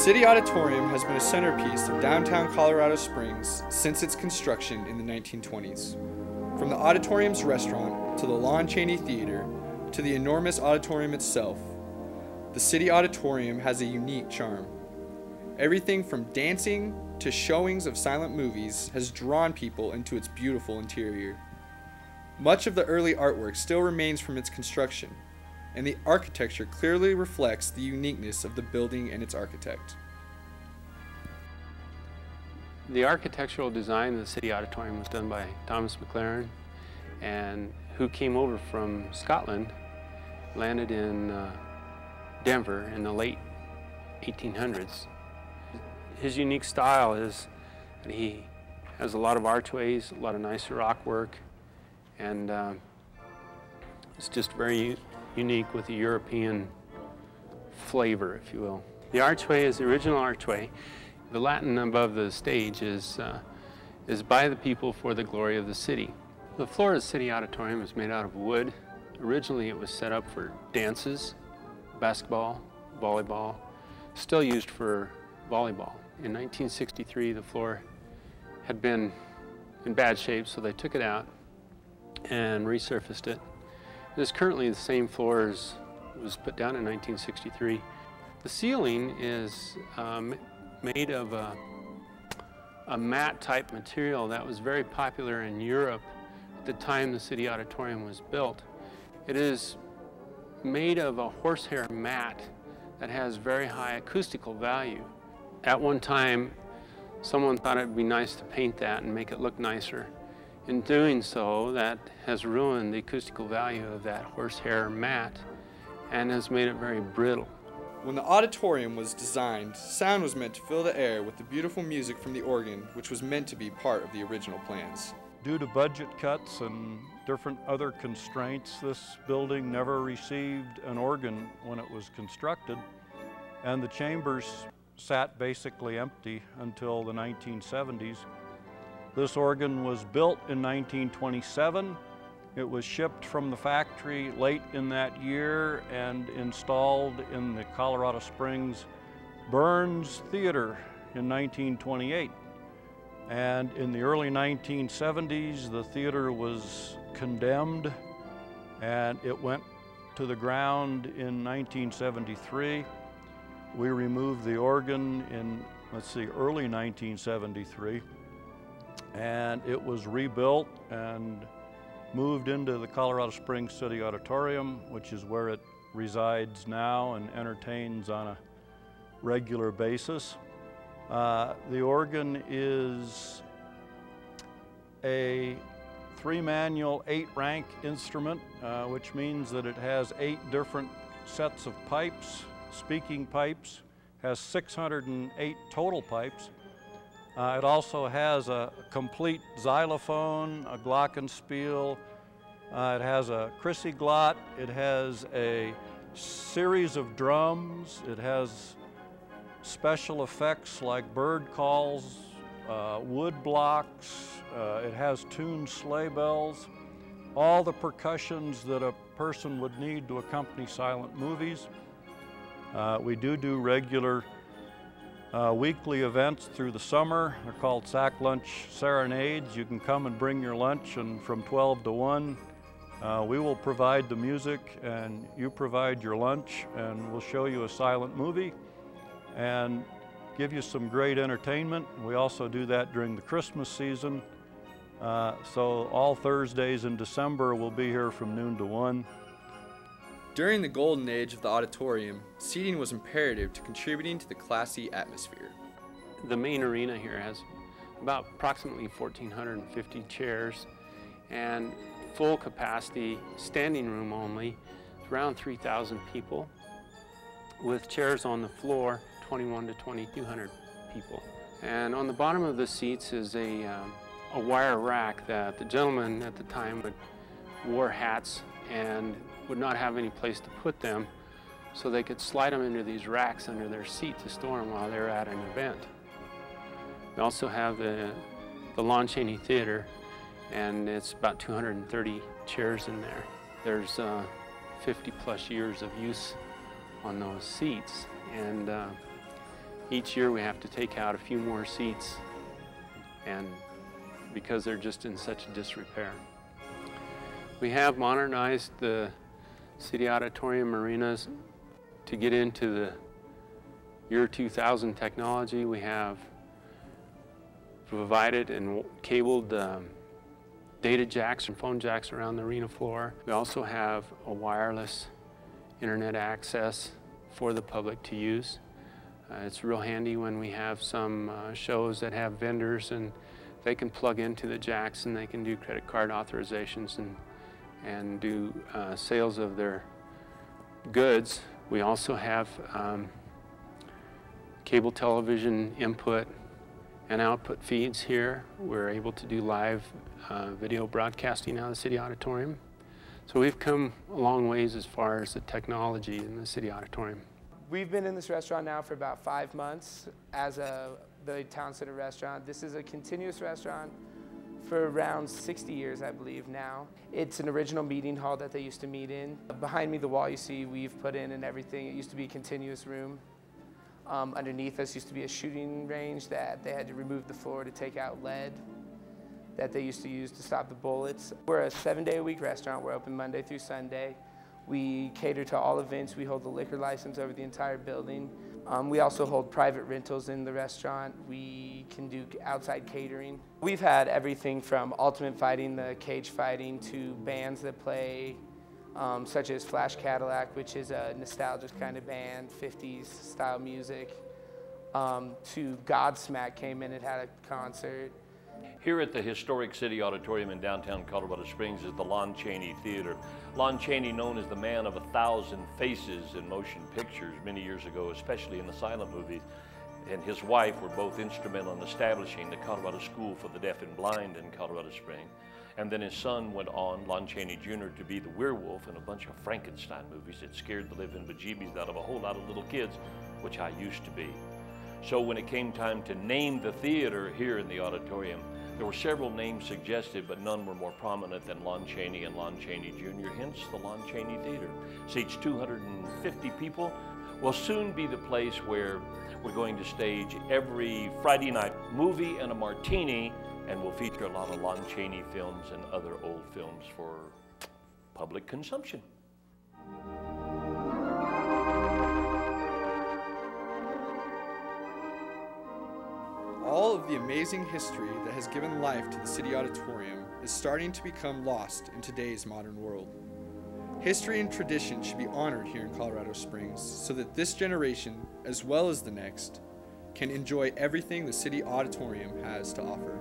City Auditorium has been a centerpiece of downtown Colorado Springs since its construction in the 1920s. From the Auditorium's restaurant to the Lon Chaney Theater to the enormous auditorium itself, the City Auditorium has a unique charm. Everything from dancing to showings of silent movies has drawn people into its beautiful interior. Much of the early artwork still remains from its construction, and the architecture clearly reflects the uniqueness of the building and its architect. The architectural design of the City Auditorium was done by Thomas McLaren, and who came over from Scotland, landed in Denver in the late 1800s. His unique style is that he has a lot of archways, a lot of nice rock work, and it's just very unique with the European flavor, if you will. The archway is the original archway. The Latin above the stage is by the people for the glory of the city. The floor of the City Auditorium is made out of wood. Originally it was set up for dances, basketball, volleyball, still used for volleyball. In 1963 the floor had been in bad shape, so they took it out and resurfaced it. It is currently the same floor as was put down in 1963. The ceiling is made of a matte type material that was very popular in Europe at the time the City Auditorium was built. It is made of a horsehair mat that has very high acoustical value. At one time, someone thought it would be nice to paint that and make it look nicer. In doing so, that has ruined the acoustical value of that horsehair mat and has made it very brittle. When the auditorium was designed, sound was meant to fill the air with the beautiful music from the organ, which was meant to be part of the original plans. Due to budget cuts and different other constraints, this building never received an organ when it was constructed, and the chambers sat basically empty until the 1970s. This organ was built in 1927. It was shipped from the factory late in that year and installed in the Colorado Springs Burns Theater in 1928. And in the early 1970s, the theater was condemned and it went to the ground in 1973. We removed the organ in, early 1973, and it was rebuilt and moved into the Colorado Springs City Auditorium, which is where it resides now and entertains on a regular basis. The organ is a 3-manual, 8-rank instrument, which means that it has 8 different sets of pipes, speaking pipes, has 608 total pipes. It also has a complete xylophone, a glockenspiel, it has a chrysoglot, it has a series of drums, it has special effects like bird calls, wood blocks, it has tuned sleigh bells, all the percussions that a person would need to accompany silent movies. We do regular weekly events through the summer. They're called Sack Lunch Serenades. You can come and bring your lunch, and from 12 to 1, we will provide the music and you provide your lunch, and we'll show you a silent movie and give you some great entertainment. We also do that during the Christmas season. So all Thursdays in December we'll be here from noon to 1. During the golden age of the auditorium, seating was imperative to contributing to the classy atmosphere. The main arena here has about approximately 1,450 chairs, and full capacity, standing room only, around 3,000 people, with chairs on the floor, 21 to 2,200 people. And on the bottom of the seats is a wire rack that the gentlemen at the time wore hats and would not have any place to put them, so they could slide them into these racks under their seat to store them while they're at an event. We also have the Lon Chaney Theater, and it's about 230 chairs in there. There's 50 plus years of use on those seats, and Each year we have to take out a few more seats, and because they're just in such disrepair. We have modernized the City Auditorium arenas to get into the year 2000 technology. We have provided and cabled data jacks and phone jacks around the arena floor. We also have a wireless internet access for the public to use. It's real handy when we have some shows that have vendors, and they can plug into the jacks and they can do credit card authorizations and do sales of their goods. We also have cable television input and output feeds here. We're able to do live video broadcasting out of the City Auditorium. So we've come a long ways as far as the technology in the City Auditorium. We've been in this restaurant now for about 5 months as the Town Center restaurant. This is a continuous restaurant for around 60 years, I believe now. It's an original meeting hall that they used to meet in. Behind me, the wall you see, we've put in and everything. It used to be a continuous room. Underneath us used to be a shooting range that they had to remove the floor to take out lead that they used to use to stop the bullets. We're a 7-day-a-week restaurant. We're open Monday through Sunday. We cater to all events. We hold the liquor license over the entire building. We also hold private rentals in the restaurant. We can do outside catering. We've had everything from ultimate fighting, the cage fighting, to bands that play, such as Flash Cadillac, which is a nostalgic kind of band, 50s style music, to Godsmack came in and had a concert. Here at the historic City Auditorium in downtown Colorado Springs is the Lon Chaney Theater. Lon Chaney, known as the man of 1,000 faces in motion pictures many years ago, especially in the silent movies, and his wife were both instrumental in establishing the Colorado School for the Deaf and Blind in Colorado Springs. And then his son went on, Lon Chaney Jr., to be the werewolf in a bunch of Frankenstein movies that scared the living bejeebies out of a whole lot of little kids, which I used to be. So when it came time to name the theater here in the auditorium, there were several names suggested, but none were more prominent than Lon Chaney and Lon Chaney Jr., hence the Lon Chaney Theater. Seats 250 people. Will soon be the place where we're going to stage every Friday night movie and a martini, and we'll feature a lot of Lon Chaney films and other old films for public consumption. All of the amazing history that has given life to the City Auditorium is starting to become lost in today's modern world. History and tradition should be honored here in Colorado Springs so that this generation, as well as the next, can enjoy everything the City Auditorium has to offer.